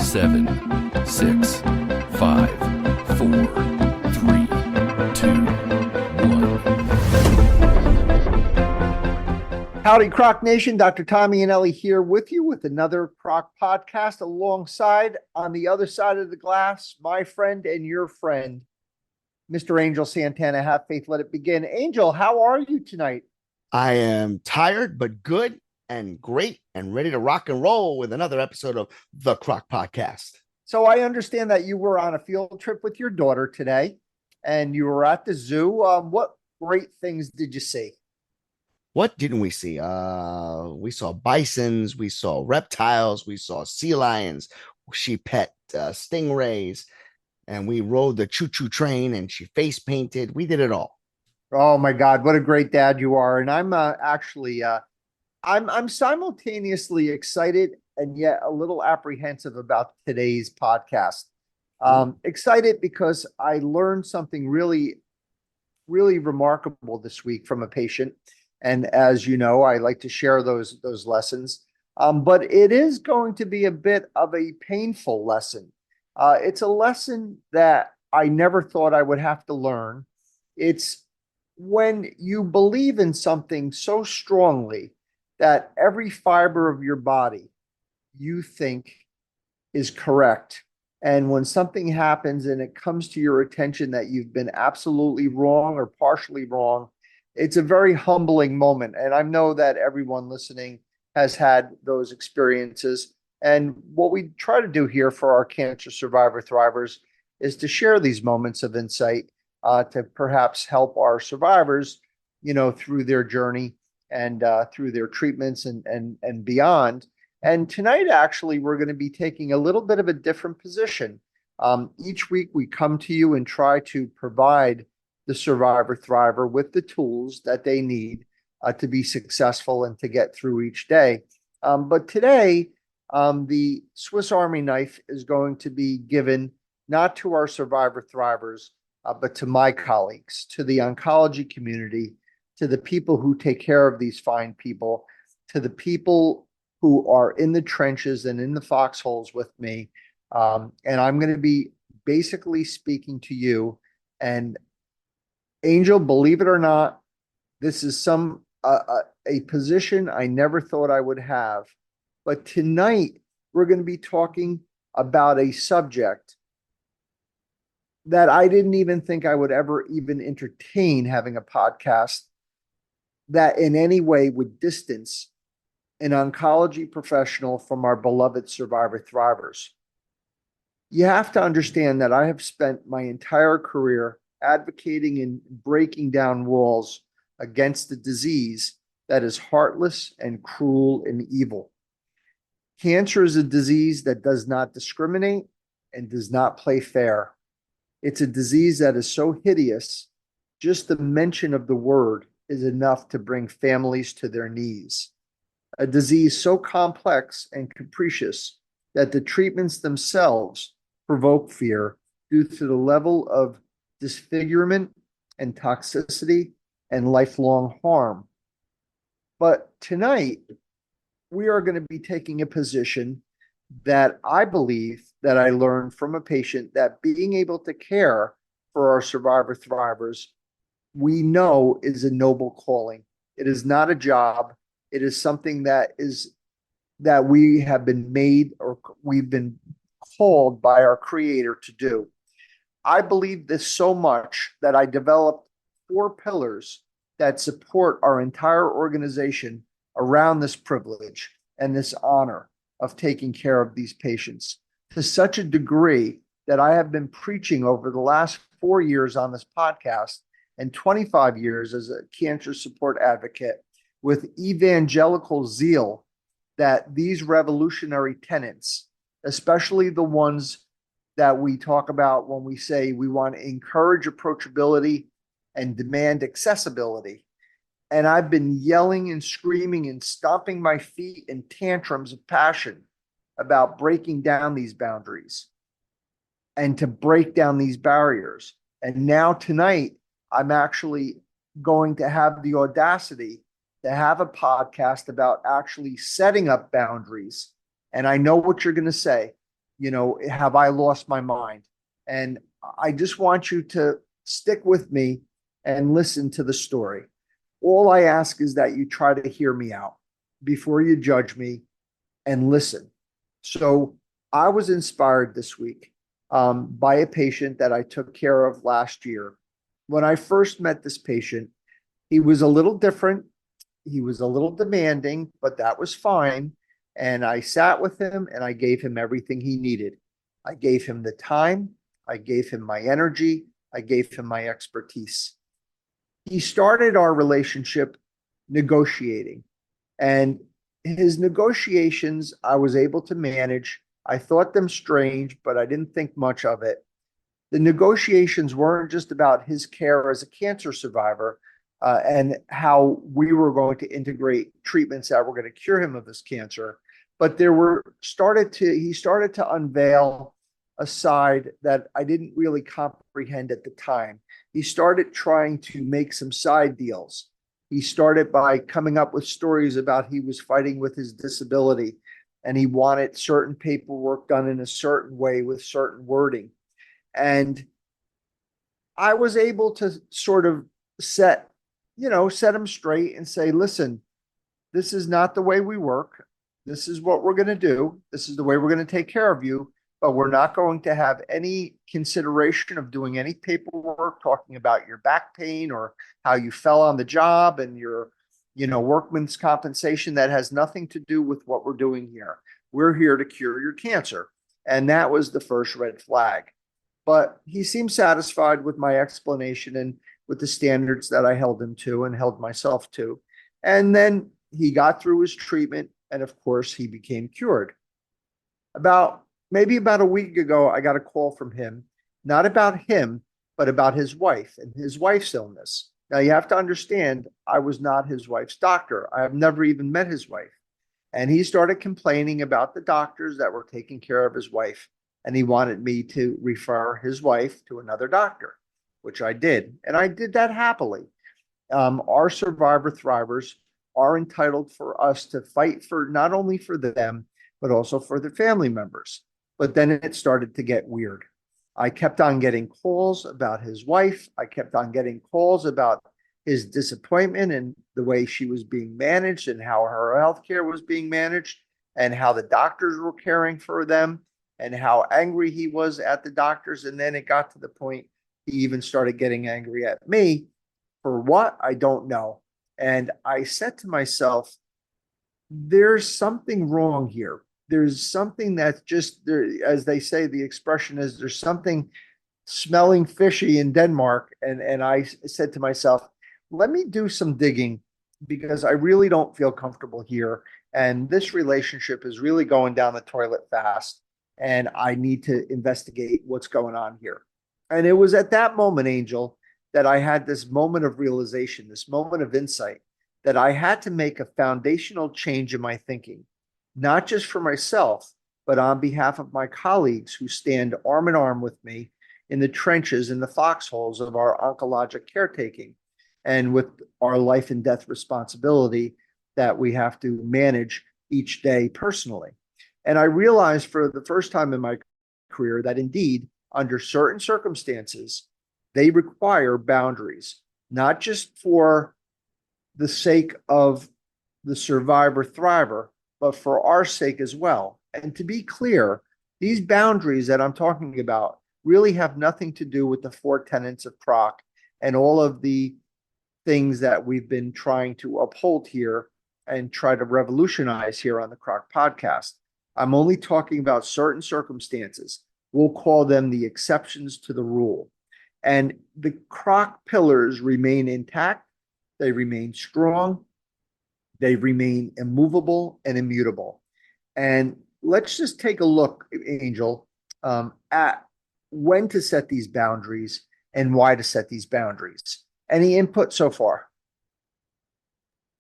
7, 6, 5, 4, 3, 2, 1. Howdy, CROC Nation. Dr. Tommy and Ellie here with you with another CROC podcast alongside, on the other side of the glass, my friend and your friend, Mr. Angel Santana. Have faith, let it begin. Angel, how are you tonight? I am tired, but good and great and ready to rock and roll with another episode of the CROC Podcast. So I understand that you were on a field trip with your daughter today and you were at the zoo. What great things did you see? What didn't we see? We saw bisons, we saw reptiles, we saw sea lions. She pet stingrays, and we rode the choo-choo train, and she face painted. We did it all. Oh my God, what a great dad you are. And I'm I'm simultaneously excited and yet a little apprehensive about today's podcast. Excited because I learned something really, really remarkable this week from a patient. And as you know, I like to share those lessons. But it is going to be a bit of a painful lesson. It's a lesson that I never thought I would have to learn. It's when you believe in something so strongly that every fiber of your body you think is correct. And when something happens and it comes to your attention that you've been absolutely wrong or partially wrong, it's a very humbling moment. And I know that everyone listening has had those experiences. And what we try to do here for our cancer survivor thrivers is to share these moments of insight to perhaps help our survivors, through their journey and through their treatments and beyond. And tonight, actually, we're going to be taking a little bit of a different position. Each week we come to you and try to provide the survivor thriver with the tools that they need to be successful and to get through each day. But today, the Swiss Army knife is going to be given not to our survivor thrivers, but to my colleagues, to the oncology community, to the people who take care of these fine people, to the people who are in the trenches and in the foxholes with me. And I'm going to be basically speaking to you. And Angel, believe it or not, this is a position I never thought I would have. But tonight, we're going to be talking about a subject that I didn't even think I would ever even entertain having a podcast that in any way would distance an oncology professional from our beloved survivor thrivers. You have to understand that I have spent my entire career advocating and breaking down walls against a disease that is heartless and cruel and evil. Cancer is a disease that does not discriminate and does not play fair. It's a disease that is so hideous, just the mention of the word is enough to bring families to their knees. A disease so complex and capricious that the treatments themselves provoke fear due to the level of disfigurement and toxicity and lifelong harm. But tonight, we are going to be taking a position that I believe that I learned from a patient, that being able to care for our survivor thrivers, we know is a noble calling. It is not a job. It is something that we have been made, or we've been called by our creator to do. I believe this so much that I developed 4 pillars that support our entire organization around this privilege and this honor of taking care of these patients, to such a degree that I have been preaching over the last 4 years on this podcast and 25 years as a cancer support advocate with evangelical zeal, that these revolutionary tenets, especially the ones that we talk about when we say we want to encourage approachability and demand accessibility. And I've been yelling and screaming and stomping my feet in tantrums of passion about breaking down these boundaries and to break down these barriers. And now tonight, I'm actually going to have the audacity to have a podcast about actually setting up boundaries. And I know what you're going to say. have I lost my mind? And I just want you to stick with me and listen to the story. All I ask is that you try to hear me out before you judge me and listen. So I was inspired this week by a patient that I took care of last year. When I first met this patient, he was a little different. He was a little demanding, but that was fine. And I sat with him and I gave him everything he needed. I gave him the time. I gave him my energy. I gave him my expertise. He started our relationship negotiating, and his negotiations I was able to manage. I thought them strange, but I didn't think much of it. The negotiations weren't just about his care as a cancer survivor and how we were going to integrate treatments that were going to cure him of his cancer, but he started to unveil a side that I didn't really comprehend at the time. He started trying to make some side deals. He started by coming up with stories about he was fighting with his disability and he wanted certain paperwork done in a certain way with certain wording. And I was able to sort of set him straight and say, listen, this is not the way we work. This is what we're going to do. This is the way we're going to take care of you. But we're not going to have any consideration of doing any paperwork, talking about your back pain or how you fell on the job and your, workman's compensation. That has nothing to do with what we're doing here. We're here to cure your cancer. And that was the first red flag. But he seemed satisfied with my explanation and with the standards that I held him to and held myself to. And then he got through his treatment. And of course, he became cured. Maybe about a week ago, I got a call from him, not about him, but about his wife and his wife's illness. Now, you have to understand, I was not his wife's doctor. I have never even met his wife. And he started complaining about the doctors that were taking care of his wife. And he wanted me to refer his wife to another doctor, which I did. And I did that happily. Our survivor thrivers are entitled for us to fight for not only for them, but also for their family members. But then it started to get weird. I kept on getting calls about his wife. I kept on getting calls about his disappointment and the way she was being managed and how her health care was being managed and how the doctors were caring for them and how angry he was at the doctors. And then it got to the point he even started getting angry at me. For what? I don't know. And I said to myself, there's something wrong here. There's something that's just there, as they say, the expression is there's something smelling fishy in Denmark. And I said to myself, let me do some digging because I really don't feel comfortable here. And this relationship is really going down the toilet fast. And I need to investigate what's going on here. And it was at that moment, Angel, that I had this moment of realization, this moment of insight, that I had to make a foundational change in my thinking, not just for myself, but on behalf of my colleagues who stand arm in arm with me in the trenches, in the foxholes of our oncologic caretaking, and with our life and death responsibility that we have to manage each day personally. And I realized for the first time in my career that indeed, under certain circumstances, they require boundaries, not just for the sake of the survivor thriver, but for our sake as well. And to be clear, these boundaries that I'm talking about really have nothing to do with the 4 tenets of CROC and all of the things that we've been trying to uphold here and try to revolutionize here on the CROC podcast. I'm only talking about certain circumstances. We'll call them the exceptions to the rule. And the CROC pillars remain intact. They remain strong. They remain immovable and immutable. And let's just take a look, Angel, at when to set these boundaries and why to set these boundaries. Any input so far?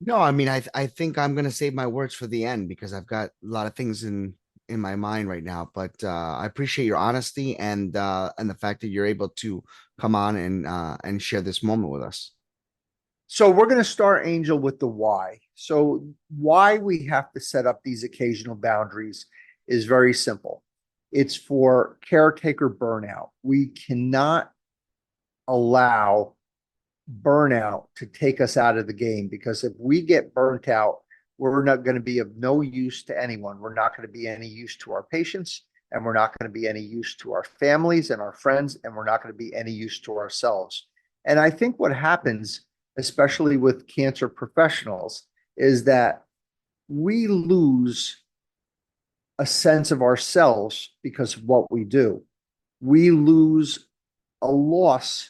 No, I mean, I think I'm gonna save my words for the end because I've got a lot of things in my mind right now. But I appreciate your honesty and the fact that you're able to come on and share this moment with us. So we're going to start, Angel, with the why. So why we have to set up these occasional boundaries is very simple. It's for caretaker burnout. We cannot allow burnout to take us out of the game, because if we get burnt out, we're not going to be of no use to anyone. We're not going to be any use to our patients, and we're not going to be any use to our families and our friends, and we're not going to be any use to ourselves. And I think what happens, especially with cancer professionals, is that we lose a sense of ourselves because of what we do. We lose a loss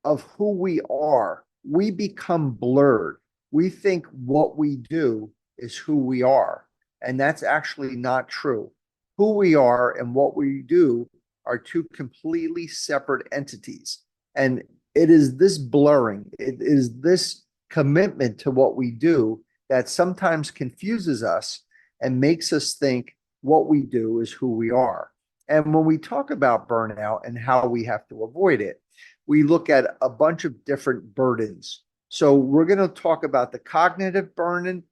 of who we are. We become blurred. We think what we do is who we are. And that's actually not true. Who we are and what we do are two completely separate entities. And it is this blurring, it is this commitment to what we do that sometimes confuses us and makes us think what we do is who we are. And when we talk about burnout and how we have to avoid it, we look at a bunch of different burdens. So we're going to talk about the cognitive burden.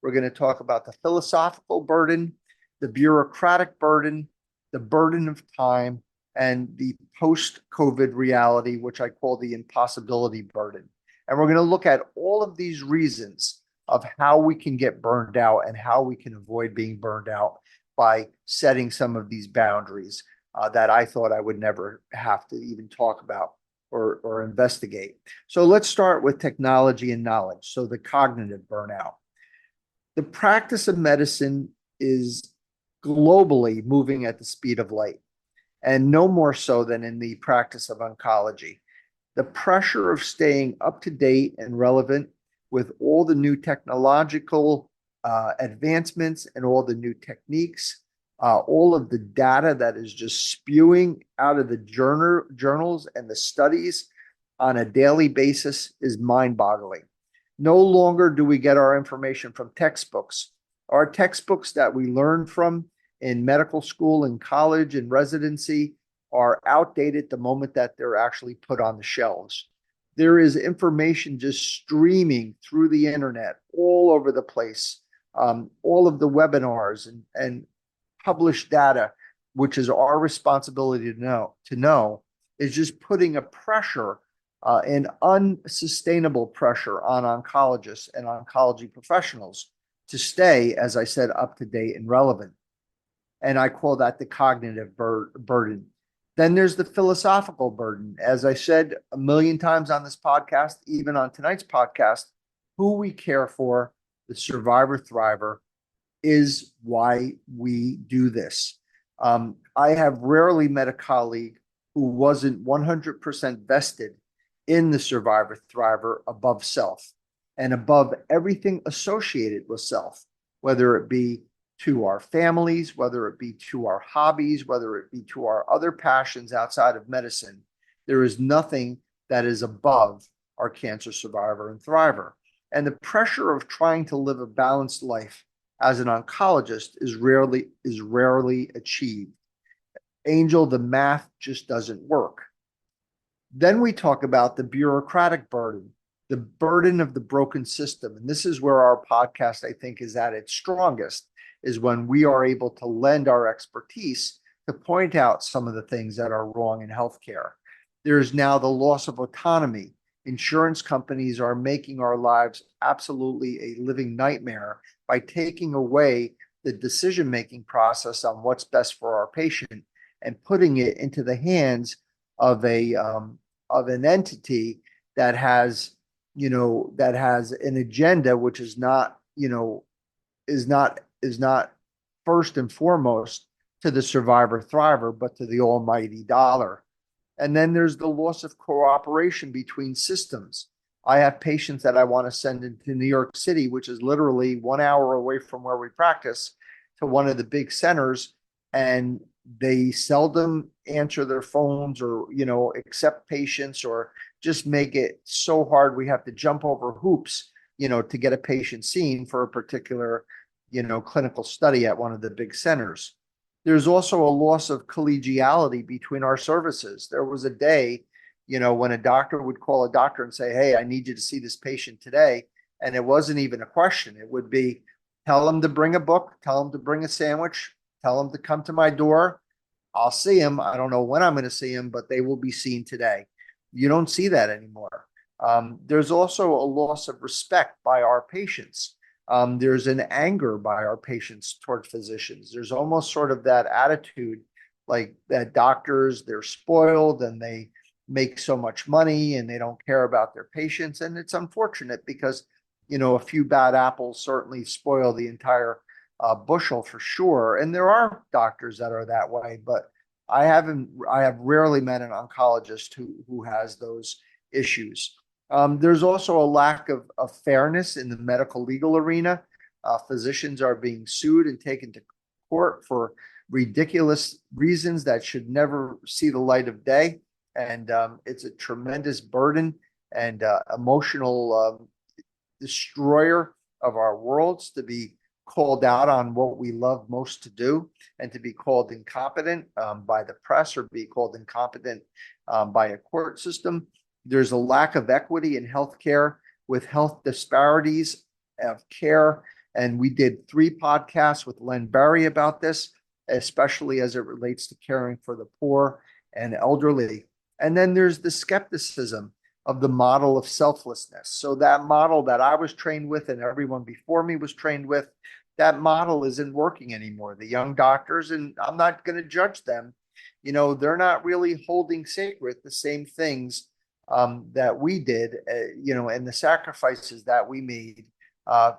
We're going to talk about the philosophical burden, the bureaucratic burden, the burden of time, and the post-COVID reality, which I call the impossibility burden. And we're going to look at all of these reasons of how we can get burned out and how we can avoid being burned out by setting some of these boundaries that I thought I would never have to even talk about or investigate. So let's start with technology and knowledge. So the cognitive burnout. The practice of medicine is globally moving at the speed of light, and no more so than in the practice of oncology. The pressure of staying up to date and relevant with all the new technological advancements and all the new techniques, all of the data that is just spewing out of the journals and the studies on a daily basis is mind-boggling. No longer do we get our information from textbooks. Our textbooks that we learn from in medical school and college and residency are outdated the moment that they're actually put on the shelves. There is information just streaming through the internet all over the place. All of the webinars and published data, which is our responsibility to know, is just putting a pressure, an unsustainable pressure on oncologists and oncology professionals to stay, as I said, up to date and relevant. And I call that the cognitive burden. Then there's the philosophical burden. As I said a million times on this podcast, even on tonight's podcast, who we care for, the survivor thriver, is why we do this. I have rarely met a colleague who wasn't 100% vested in the survivor thriver above self and above everything associated with self, whether it be to our families, whether it be to our hobbies, whether it be to our other passions outside of medicine. There is nothing that is above our cancer survivor and thriver. And the pressure of trying to live a balanced life as an oncologist is rarely achieved. Angel, the math just doesn't work. Then we talk about the bureaucratic burden, the burden of the broken system. And this is where our podcast, I think, is at its strongest, is when we are able to lend our expertise to point out some of the things that are wrong in healthcare. There's now the loss of autonomy. Insurance companies are making our lives absolutely a living nightmare by taking away the decision-making process on what's best for our patient and putting it into the hands of an entity that has, that has an agenda which is not, is not first and foremost to the survivor thriver, but to the almighty dollar. And then there's the loss of cooperation between systems. I have patients that I want to send into New York City, which is literally 1 hour away from where we practice, to one of the big centers, and they seldom answer their phones or, accept patients, or just make it so hard we have to jump over hoops, to get a patient seen for a particular, clinical study at one of the big centers. There's also a loss of collegiality between our services. There was a day, when a doctor would call a doctor and say, hey, I need you to see this patient today. And it wasn't even a question. It would be, tell them to bring a book, tell them to bring a sandwich, tell them to come to my door. I'll see them. I don't know when I'm going to see them, but they will be seen today. You don't see that anymore. There's also a loss of respect by our patients. There's an anger by our patients towards physicians. There's almost sort of that attitude like that doctors, they're spoiled and they make so much money and they don't care about their patients. And it's unfortunate because, a few bad apples certainly spoil the entire bushel for sure. And there are doctors that are that way, but I have rarely met an oncologist who has those issues. There's also a lack of fairness in the medical legal arena. Physicians are being sued and taken to court for ridiculous reasons that should never see the light of day. And it's a tremendous burden and emotional destroyer of our worlds to be called out on what we love most to do, and to be called incompetent by the press, or be called incompetent by a court system. There's a lack of equity in healthcare with health disparities of care. And we did 3 podcasts with Len Barry about this, especially as it relates to caring for the poor and elderly. And then there's the skepticism of the model of selflessness. So that model that I was trained with and everyone before me was trained with, that model isn't working anymore. The young doctors, and I'm not going to judge them, they're not really holding sacred the same things that we did, and the sacrifices that we made, to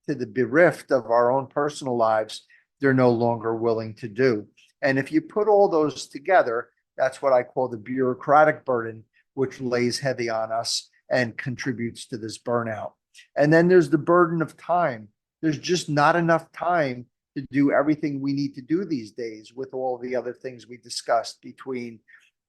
the bereft of our own personal lives, they're no longer willing to do. And if you put all those together, that's what I call the bureaucratic burden, which lays heavy on us and contributes to this burnout. And then there's the burden of time. There's just not enough time to do everything we need to do these days with all the other things we discussed, between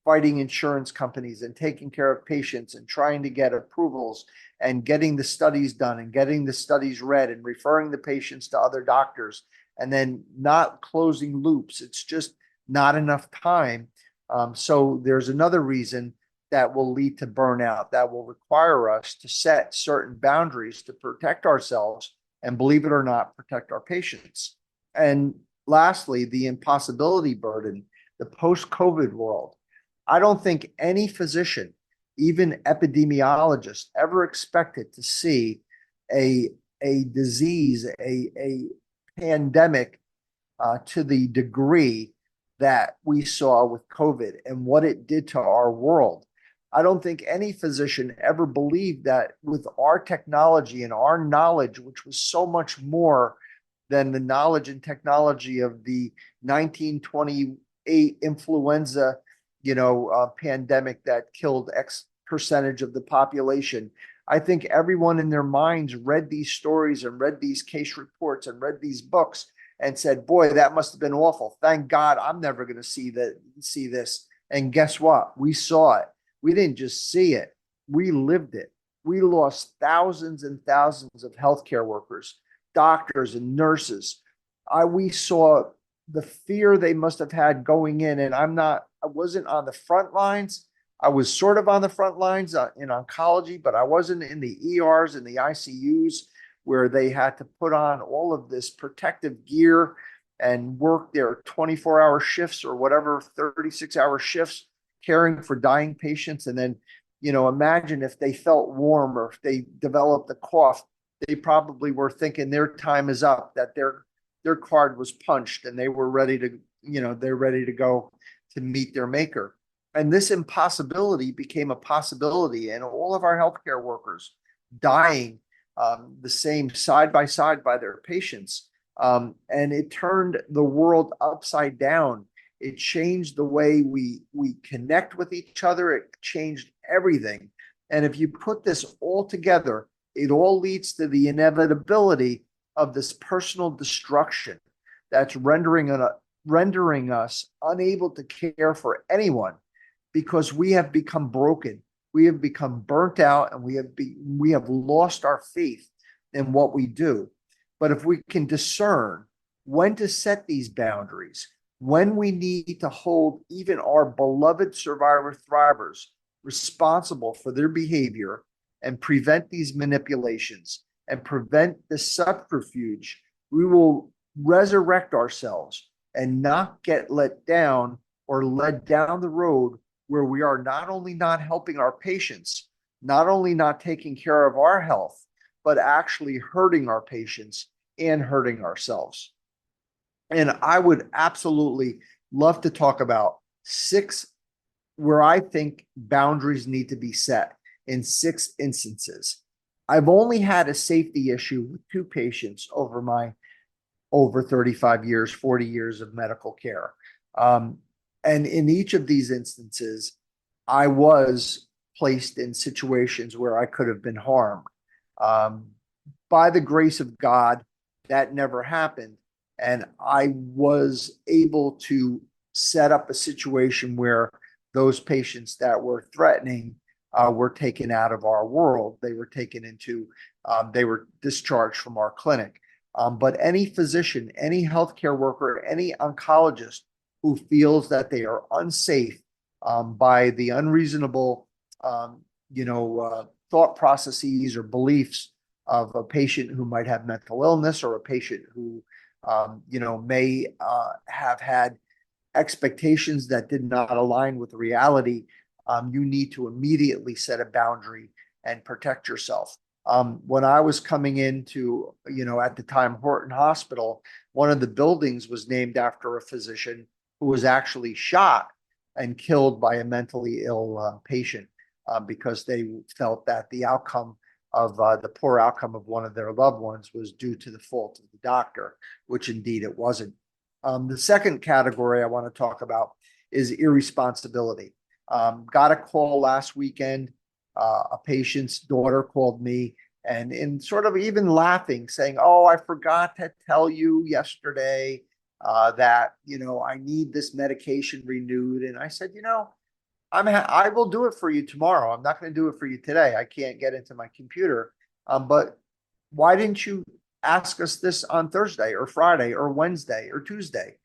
fighting insurance companies and taking care of patients and trying to get approvals and getting the studies done and getting the studies read and referring the patients to other doctors, and then not closing loops. It's just not enough time. So there's another reason that will lead to burnout, that will require us to set certain boundaries to protect ourselves and, believe it or not, protect our patients. And lastly, the impossibility burden, the post-COVID world. I don't think any physician, even epidemiologist, ever expected to see a disease, a pandemic to the degree that we saw with COVID and what it did to our world. I don't think any physician ever believed that with our technology and our knowledge, which was so much more than the knowledge and technology of the 1928 influenza, pandemic that killed X percentage of the population. I think everyone in their minds read these stories and read these case reports and read these books and said, boy, that must have been awful. Thank God I'm never going to see this. And guess what? We saw it. We didn't just see it. We lived it. We lost thousands and thousands of healthcare workers, doctors and nurses. We saw the fear they must have had going in. And I wasn't on the front lines. I was sort of on the front lines in oncology, but I wasn't in the ERs and the ICUs where they had to put on all of this protective gear and work their 24-hour shifts or whatever, 36-hour shifts, caring for dying patients. And then, imagine if they felt warm or if they developed a cough, they probably were thinking their time is up, that their card was punched and they were ready to, they're ready to go to meet their maker. And this impossibility became a possibility, and all of our healthcare workers dying the same side by side by their patients. And it turned the world upside down. It changed the way we connect with each other. It changed everything. And if you put this all together, it all leads to the inevitability of this personal destruction that's rendering us unable to care for anyone, because we have become broken. We have become burnt out, and we have lost our faith in what we do. But if we can discern when to set these boundaries, when we need to hold even our beloved survivor thrivers responsible for their behavior and prevent these manipulations and prevent the subterfuge, we will resurrect ourselves and not get let down or led down the road where we are not only not helping our patients, not only not taking care of our health, but actually hurting our patients and hurting ourselves. And I would absolutely love to talk about 6 where I think boundaries need to be set in 6 instances. I've only had a safety issue with 2 patients over my over 35 years, 40 years of medical care. And in each of these instances, I was placed in situations where I could have been harmed. By the grace of God, that never happened. And I was able to set up a situation where those patients that were threatening were taken out of our world. They were taken into, they were discharged from our clinic. But any physician, any healthcare worker, any oncologist who feels that they are unsafe by the unreasonable, thought processes or beliefs of a patient who might have mental illness, or a patient who, may have had expectations that did not align with reality, you need to immediately set a boundary and protect yourself. When I was coming into, at the time, Horton Hospital, one of the buildings was named after a physician who was actually shot and killed by a mentally ill patient because they felt that the outcome of the poor outcome of one of their loved ones was due to the fault of the doctor, which indeed it wasn't. The second category I want to talk about is irresponsibility. Got a call last weekend. A patient's daughter called me and in sort of even laughing, saying, "Oh, I forgot to tell you yesterday that, I need this medication renewed." And I said, I will do it for you tomorrow. I'm not going to do it for you today. I can't get into my computer. But why didn't you ask us this on Thursday or Friday or Wednesday or Tuesday?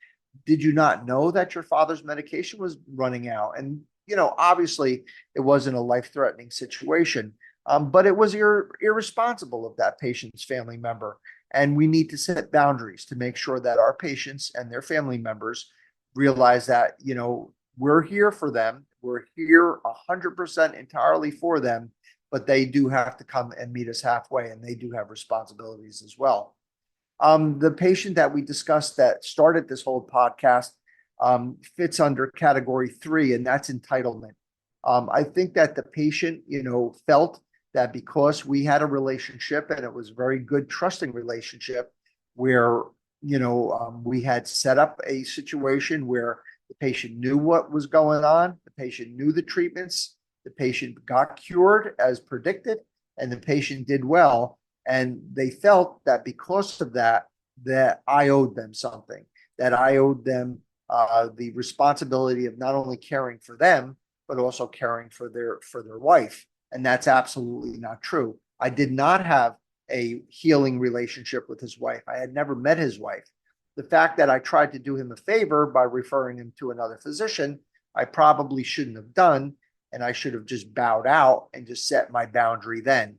Did you not know that your father's medication was running out? And, obviously it wasn't a life-threatening situation, but it was irresponsible of that patient's family member. And we need to set boundaries to make sure that our patients and their family members realize that, we're here for them. We're here 100% entirely for them, but they do have to come and meet us halfway, and they do have responsibilities as well. The patient that we discussed that started this whole podcast fits under category 3, and that's entitlement. I think that the patient, felt that because we had a relationship, and it was a very good, trusting relationship, where, we had set up a situation where the patient knew what was going on, the patient knew the treatments, the patient got cured as predicted, and the patient did well. And they felt that because of that, that I owed them something, that I owed them the responsibility of not only caring for them, but also caring for their wife. And that's absolutely not true. I did not have a healing relationship with his wife. I had never met his wife. The fact that I tried to do him a favor by referring him to another physician, I probably shouldn't have done. And I should have just bowed out and just set my boundary then.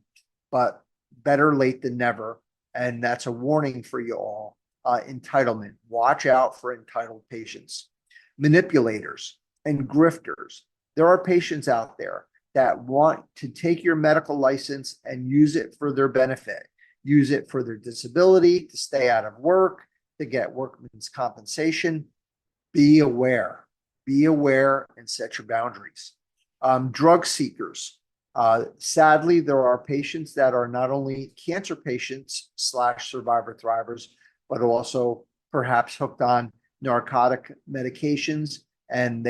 But better late than never. And that's a warning for you all. Entitlement. Watch out for entitled patients. Manipulators and grifters. There are patients out there that want to take your medical license and use it for their benefit, use it for their disability, to stay out of work, to get workman's compensation. Be aware and set your boundaries. Drug seekers. Sadly, there are patients that are not only cancer patients / survivor thrivers, but also perhaps hooked on narcotic medications, and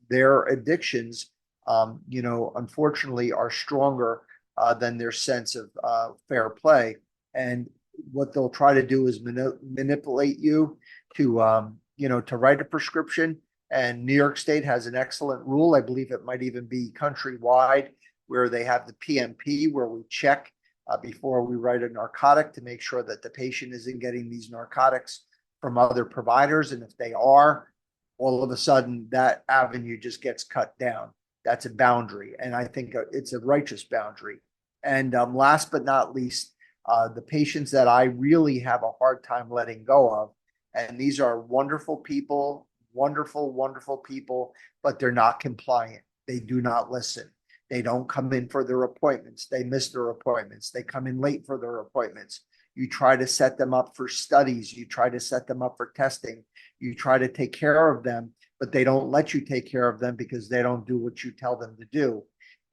their addictions, unfortunately are stronger than their sense of fair play. And what they'll try to do is manipulate you to, to write a prescription. And New York State has an excellent rule. I believe it might even be countrywide, where they have the PMP, where we check before we write a narcotic to make sure that the patient isn't getting these narcotics from other providers. And if they are, all of a sudden that avenue just gets cut down. That's a boundary. And I think it's a righteous boundary. And last but not least, The patients that I really have a hard time letting go of, and these are wonderful people, wonderful, wonderful people, but they're not compliant. They do not listen. They don't come in for their appointments. They miss their appointments. They come in late for their appointments. You try to set them up for studies. You try to set them up for testing. You try to take care of them, but they don't let you take care of them because they don't do what you tell them to do.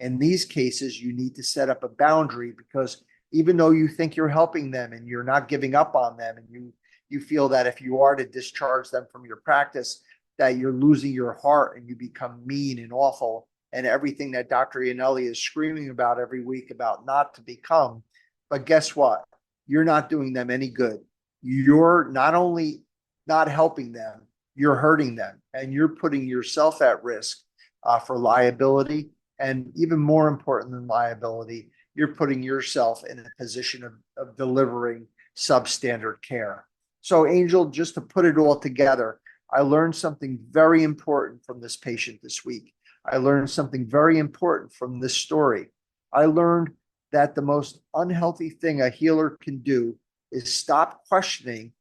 In these cases, you need to set up a boundary, because even though you think you're helping them and you're not giving up on them, and you feel that if you are to discharge them from your practice, that you're losing your heart and you become mean and awful and everything that Dr. Iannelli is screaming about every week about not to become. But guess what? You're not doing them any good. You're not only not helping them, you're hurting them, and you're putting yourself at risk for liability. And even more important than liability, you're putting yourself in a position of delivering substandard care. So, Angel, just to put it all together, I learned something very important from this patient this week. I learned something very important from this story. I learned that the most unhealthy thing a healer can do is stop questioning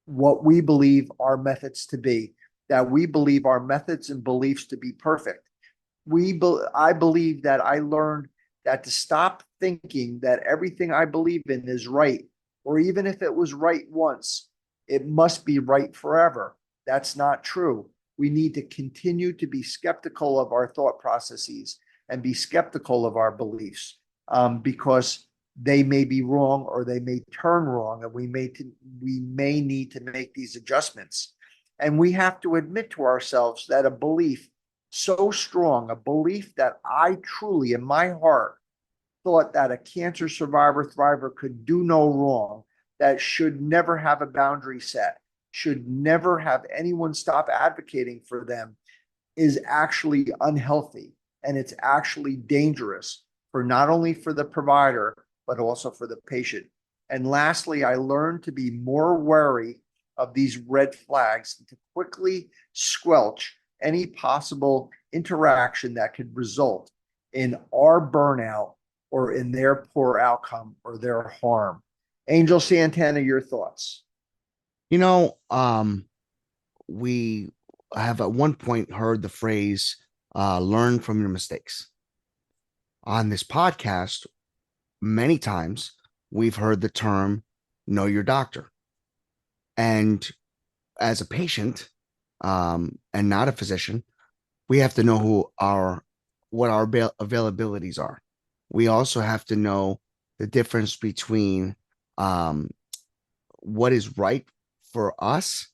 what we believe our methods to be, that we believe our methods and beliefs to be perfect. I believe that I learned that to stop thinking that everything I believe in is right, or even if it was right once, it must be right forever. That's not true. We need to continue to be skeptical of our thought processes and be skeptical of our beliefs, because they may be wrong or they may turn wrong, and we may need to make these adjustments. And we have to admit to ourselves that a belief so strong, a belief that I truly in my heart thought that a cancer survivor thriver could do no wrong, that should never have a boundary set, should never have anyone stop advocating for them, is actually unhealthy. And it's actually dangerous for not only for the provider, but also for the patient. And lastly, I learned to be more wary of these red flags and to quickly squelch any possible interaction that could result in our burnout or in their poor outcome or their harm. Angel Santana, your thoughts? You know, we have at one point heard the phrase, learn from your mistakes. On this podcast, many times we've heard the term, know your doctor. And as a patient, and not a physician, we have to know what our availabilities are. We also have to know the difference between what is right for us,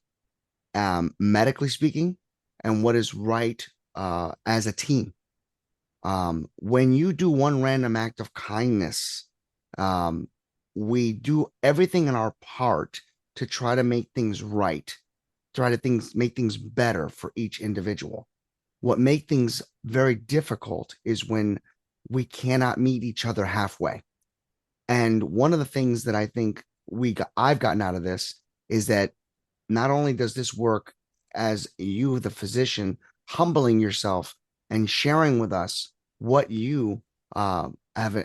medically speaking, and what is right as a team. When you do one random act of kindness, we do everything in our part to try to make things right, make things better for each individual. What makes things very difficult is when we cannot meet each other halfway. And one of the things that I think I've gotten out of this is that not only does this work as you, the physician, humbling yourself and sharing with us what you have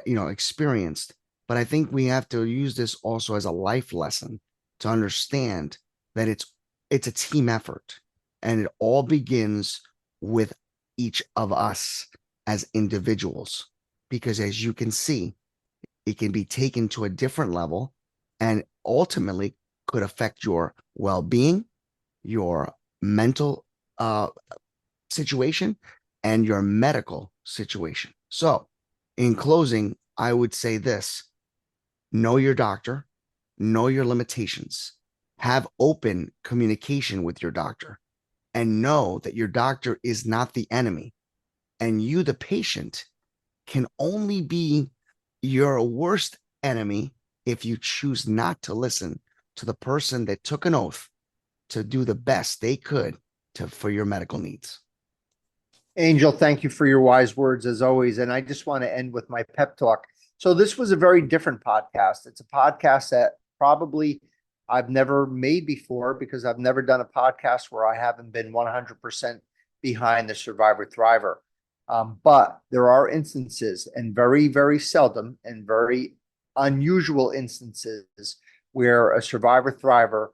experienced, but I think we have to use this also as a life lesson to understand that it's a team effort, and it all begins with each of us as individuals, because as you can see, it can be taken to a different level and ultimately could affect your well-being, your mental situation, and your medical situation. So in closing, I would say this: know your doctor, know your limitations, have open communication with your doctor, and know that your doctor is not the enemy. And you, the patient, can only be your worst enemy if you choose not to listen to the person that took an oath to do the best they could for your medical needs. Angel, thank you for your wise words as always. And I just want to end with my pep talk. So this was a very different podcast. It's a podcast that probably I've never made before, because I've never done a podcast where I haven't been 100% behind the survivor thriver. But there are instances, and very, very seldom and very unusual instances where a survivor thriver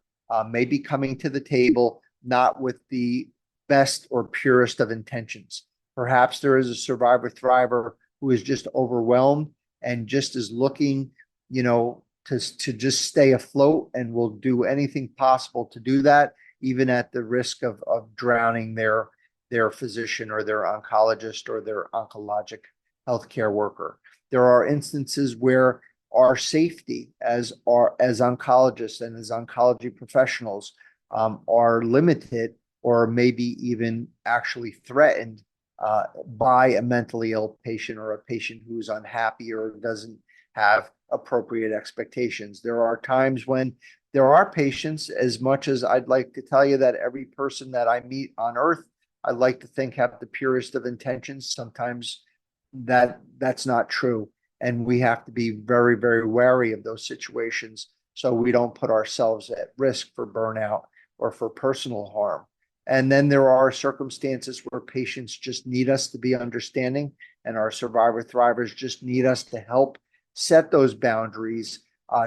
may be coming to the table not with the best or purest of intentions. Perhaps there is a survivor thriver who is just overwhelmed and just is looking, to just stay afloat and will do anything possible to do that, even at the risk of drowning their physician or their oncologist or their oncologic healthcare worker. There are instances where our safety as oncologists and as oncology professionals are limited or maybe even actually threatened by a mentally ill patient or a patient who's unhappy or doesn't have appropriate expectations. There are times when there are patients, as much as I'd like to tell you that every person that I meet on earth, I'd like to think have the purest of intentions. Sometimes that's not true. And we have to be very, very wary of those situations so we don't put ourselves at risk for burnout or for personal harm. And then there are circumstances where patients just need us to be understanding, and our survivor thrivers just need us to help set those boundaries,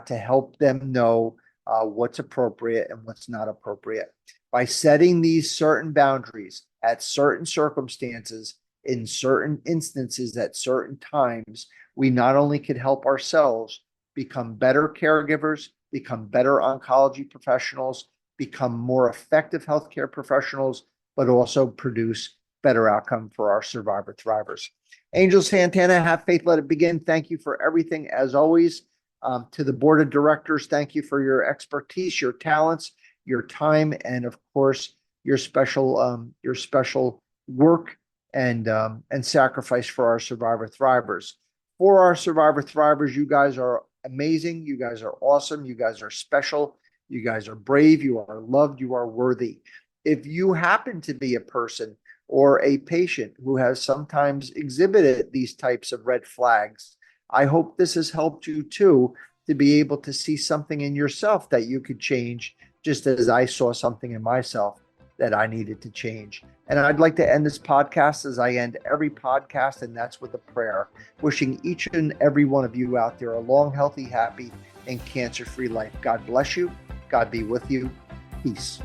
to help them know what's appropriate and what's not appropriate. By setting these certain boundaries at certain circumstances, in certain instances, at certain times, we not only can help ourselves become better caregivers, become better oncology professionals, become more effective healthcare professionals, but also produce better outcome for our survivor thrivers. Angel Santana, have faith, let it begin. Thank you for everything, as always. To the board of directors, thank you for your expertise, your talents, your time, and of course, your special work and sacrifice for our survivor thrivers. For our survivor thrivers, you guys are amazing. You guys are awesome. You guys are special. You guys are brave. You are loved. You are worthy. If you happen to be a person or a patient who has sometimes exhibited these types of red flags, I hope this has helped you too, to be able to see something in yourself that you could change, just as I saw something in myself that I needed to change. And I'd like to end this podcast as I end every podcast, and that's with a prayer, wishing each and every one of you out there a long, healthy, happy, and cancer-free life. God bless you. God be with you. Peace.